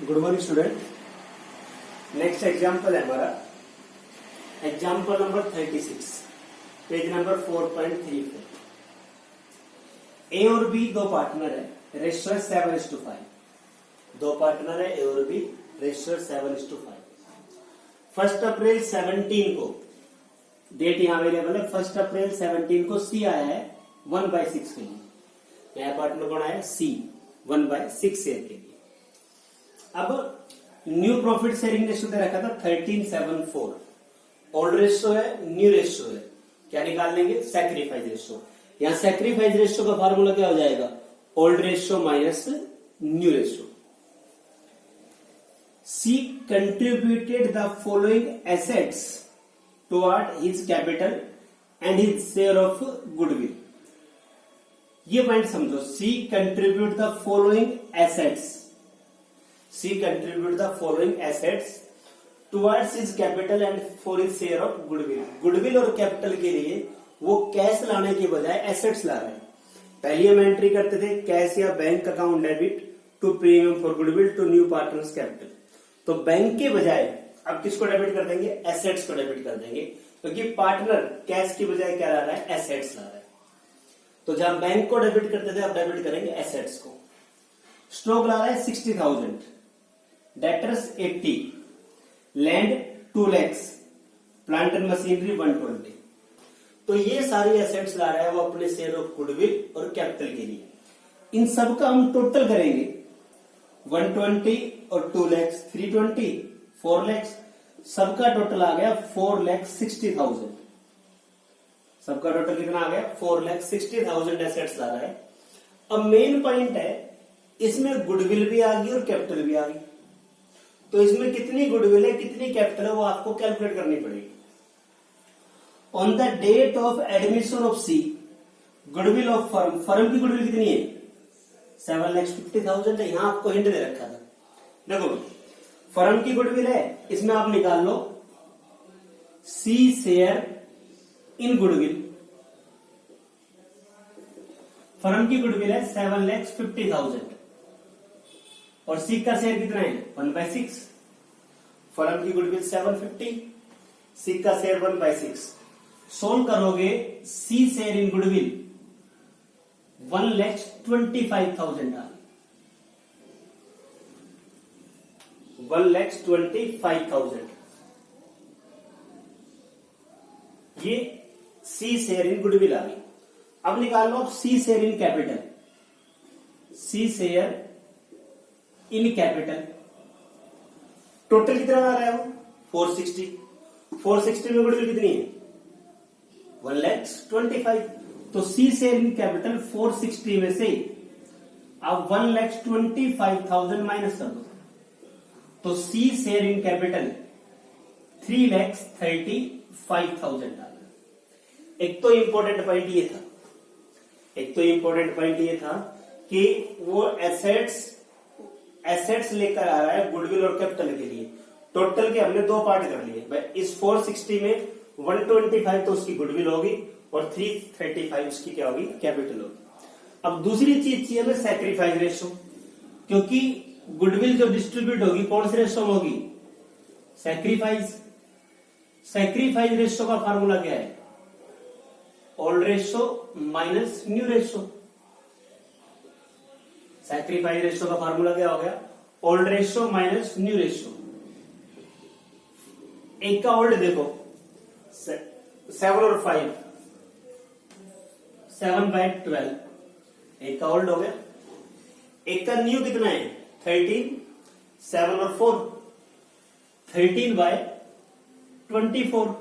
Good morning student. Next example है हमारा example number 36, page number 4.34। ए और बी दो पार्टनर है, रेशियो 7:5। दो पार्टनर है ए और बी, रेशियो 7:5। 1 अप्रैल 17 को डेट यहां अवेलेबल है। 1 अप्रैल 17 को सी आया है 1/6 के लिए। नया पार्टनर कौन आया? सी 1/6 शेयर के लिए। अब न्यू प्रॉफिट शेयरिंग रेशियो दे रखा था 13:7:4। ओल्ड रेशियो है, न्यू रेशियो है, क्या निकाल लेंगे? Sacrifice ratio. यहां सैक्रिफाइस रेशियो का फार्मूला क्या हो जाएगा? Old ratio minus new ratio. C contributed the following assets toward his capital and his share of goodwill. ये पॉइंट समझो। C contribute the following assets, C contribute the following assets towards his capital and for his share of goodwill। Goodwill और capital के लिए वो cash लाने के बजाय assets ला रहे हैं। पहले हम एंट्री करते थे कैश या bank account debit to premium for goodwill to new partners capital. तो बैंक के बजाय अब किसको डेबिट कर देंगे? एसेट्स को डेबिट कर देंगे, क्योंकि पार्टनर कैश की बजाय क्या ला रहा है? एसेट्स ला रहा है। तो जहां बैंक को डेबिट करते थे अब डेबिट करेंगे एसेट्स को। स्टॉक ला रहा है 60,000, debtors 80, land 2 lakh, plant and machinery 120। तो ये सारी एसेट्स ला रहा है वो अपने शेयर ऑफ गुडविल और कैपिटल के लिए। इन सब का हम टोटल करेंगे 120 और 2 लाख 320 4 लाख। सबका टोटल आ गया 4,60,000। सबका टोटल कितना आ गया? 4,60,000 एसेट्स ला रहा है। अब मेन पॉइंट है इसमें गुडविल भी आ गई और कैपिटल भी आ गई। तो इसमें कितनी गुडविल है कितनी कैपिटल है वो आपको कैलकुलेट करनी पड़ेगी। On the date of admission of C, goodwill of firm, firm की गुडविल कितनी है? 7,50,000 है। यहां आपको हिंट दे रखा था। देखो फर्म की गुडविल है, इसमें आप निकाल लो सी शेयर इन गुडविल। फर्म की गुडविल है 7,50,000 और सी का शेयर कितना है? 1/6। फर्म की गुडविल 750, सी का शेयर 1/6। सोल्व करोगे सी शेयर इन गुडविल 1,25,000 डाल, 1,25,000। ये सी शेयर इन गुडविल आ गई। अब निकाल लो C share in capital. C share in capital total कितना आ रहा है वो? 460। 460 में गुडविल कितनी है? 1,25,000। तो सी शेयर इन कैपिटल 460 में से आप 1,25,000 माइनस कर दो। तो सी शेयर इन कैपिटल 3,35,000 डालना। एक तो इंपॉर्टेंट पॉइंट ये था कि वो एसेट्स लेकर आ रहा है गुडविल और कैपिटल के लिए। टोटल के हमने दो पार्ट कर लिए भाई। इस 460 में 125 तो उसकी गुडविल होगी और 335 उसकी क्या होगी? कैपिटल होगी। अब दूसरी चीज चाहिए हमें सैक्रिफाइस रेशियो, क्योंकि गुडविल जो डिस्ट्रीब्यूट होगी कौन से रेशियो में होगी? सैक्रिफाइस। सैक्रिफाइस रेशियो का फार्मूला क्या है? Old ratio minus new ratio. Sacrifice ratio का फार्मूला क्या हो गया? Old ratio minus new ratio. एक का ओल्ड देखो 7 और 5, 7/12। एक का ओल्ड हो गया। एक का न्यू कितना है? 13, 7 और 4, 13/24।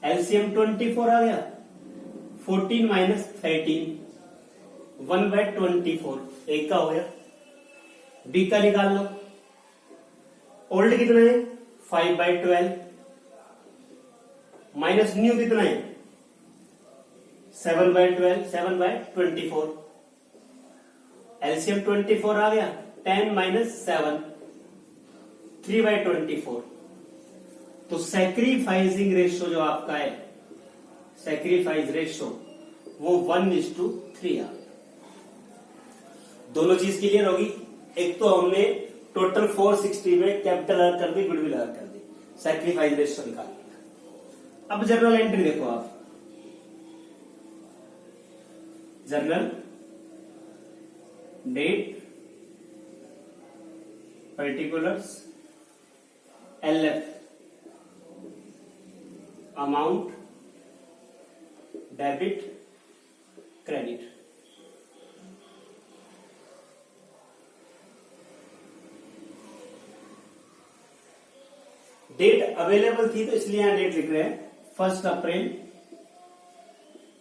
एलसीएम 24 आ गया। 14 माइनस 13, 1/24। एक का हो गया। बी का निकाल लो। ओल्ड कितना है? 5/12 माइनस न्यू कितना है? 7/12, 7/24। एलसीएम 24 आ गया। 10 माइनस 7, 3/24। तो सैक्रिफाइसिंग रेशियो जो आपका है, सैक्रिफाइस रेशियो वो 1:3 आ गया। दोनों चीज क्लियर होगी। एक तो हमने टोटल 460 में कैपिटल अलग कर दी, गुडविल अलग कर दी, सैक्रिफाइस रेशियो निकाल लिया। अब जर्नल एंट्री देखो आप, journal date, particulars, LF, amount, debit, credit. Date available थी तो इसलिए यहां डेट लिख रहे हैं 1 अप्रैल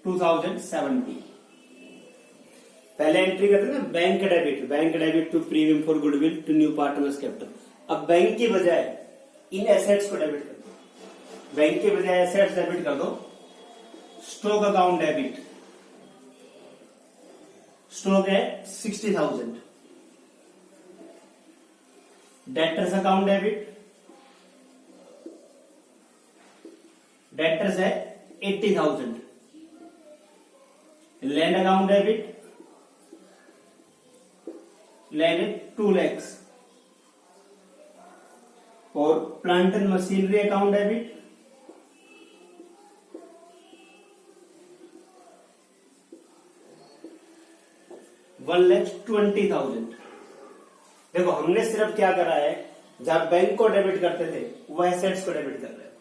2070। पहले एंट्री करते ना bank debit to premium for goodwill to new partners capital. अब बैंक के बजाय इन एसेट्स को डेबिट कर दो, बैंक के बजाय एसेट्स डेबिट कर दो। स्टॉक अकाउंट डेबिट, स्टॉक है 60,000। डेटर्स अकाउंट डेबिट, डेटर्स है 80,000। लैंड अकाउंट डेबिट, लैंड है 2 lakhs। और plant and machinery account debit, $1,20,000। देखो हमने सिर्फ क्या करा है, जहां बैंक को डेबिट करते थे वो एसेट्स को डेबिट कर रहे हैं,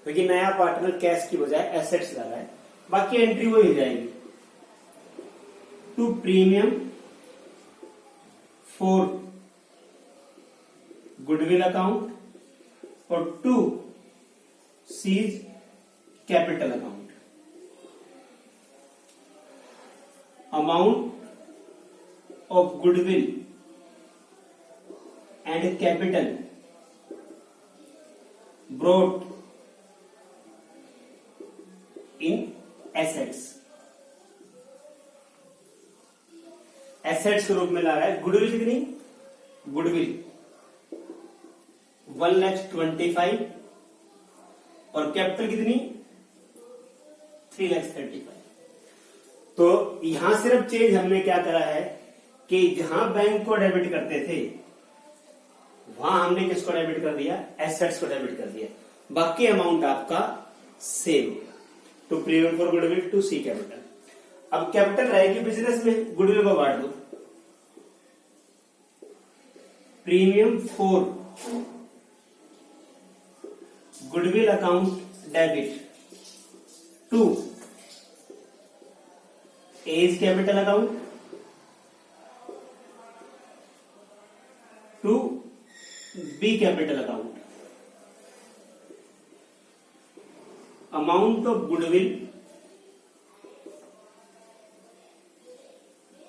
क्योंकि नया पार्टनर कैश की बजाय एसेट्स ला रहा है। बाकी एंट्री वो ही जाएगी to premium for goodwill account और to C's capital account. Amount of goodwill and capital brought in assets, assets के रूप में ला रहा है। गुडविल कितनी, गुडविल 1,25,000 और कैपिटल कितनी 3,35,000। तो यहां सिर्फ चेंज हमने क्या करा है कि जहां बैंक को डेबिट करते थे वहां हमने किसको डेबिट कर दिया, एसेट्स को डेबिट कर दिया। बाकी अमाउंट आपका same, to premium for goodwill to C capital. अब कैपिटल रहेगी बिजनेस में, गुडविल को बांट दो। Premium for goodwill account debit to A's capital account to B capital account. Amount of goodwill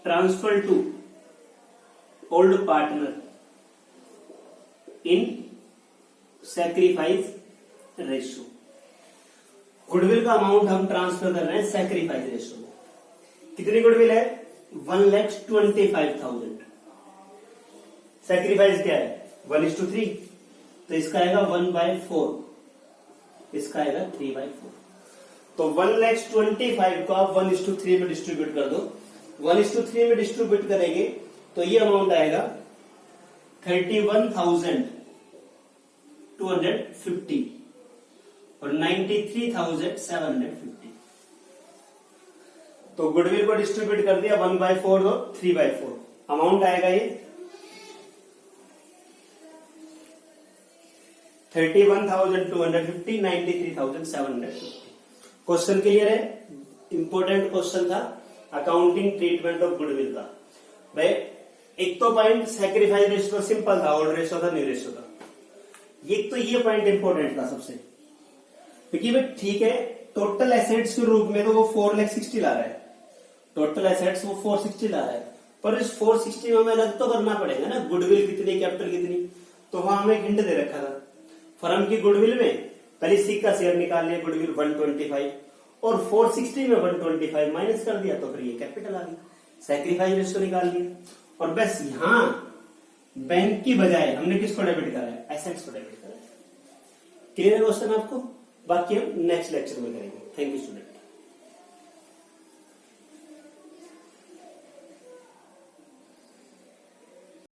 transfer to old partner in sacrifice ratio. Goodwill का amount हम transfer कर रहे हैं सैक्रिफाइस रेशियो में। कितनी गुडविल है, 1,25,000। सैक्रिफाइस क्या है 1:3, तो इसका आएगा 1/4, इसका आएगा 3/4। तो 1,25,000 को आप 1:3 में डिस्ट्रीब्यूट कर दो। 1:3 में डिस्ट्रीब्यूट करेंगे तो ये अमाउंट आएगा 31,250 और 93,750। तो गुडविल को डिस्ट्रीब्यूट कर दिया 1/4 और 3/4। अमाउंट आएगा ये 31,250, 93,750। क्वेश्चन क्लियर है, इंपॉर्टेंट क्वेश्चन था अकाउंटिंग ट्रीटमेंट ऑफ गुडविल का। भाई एक तो पॉइंट सैक्रिफाइस रेशियो सिंपल था, ओल्ड रेशियो था, न्यू रेशियो था। तो ये पॉइंट इंपॉर्टेंट था सबसे, क्योंकि भाई ठीक है टोटल एसेट्स के रूप में तो वो 4,60,000 ला रहा है, टोटल एसेट्स वो 460 ला रहा है, पर इस 460 में हमें अलग तो करना पड़ेगा ना, गुडविल कितनी कैपिटल कितनी। तो वहां हमें हिंट दे रखा था फर्म की गुडविल में, पहले सी का शेयर निकाल लिया, गुडविल 125 और 460 में 125 माइनस कर दिया, तो फिर ये कैपिटल आ गई, सैक्रिफाइस रेशियो निकाल लिया। और बस यहां बैंक की बजाय हमने किसको डेबिट करा है, एसेट्स को डेबिट करा है। क्लियर है क्वेश्चन आपको? बाकी हम नेक्स्ट लेक्चर में करेंगे। Thank you student.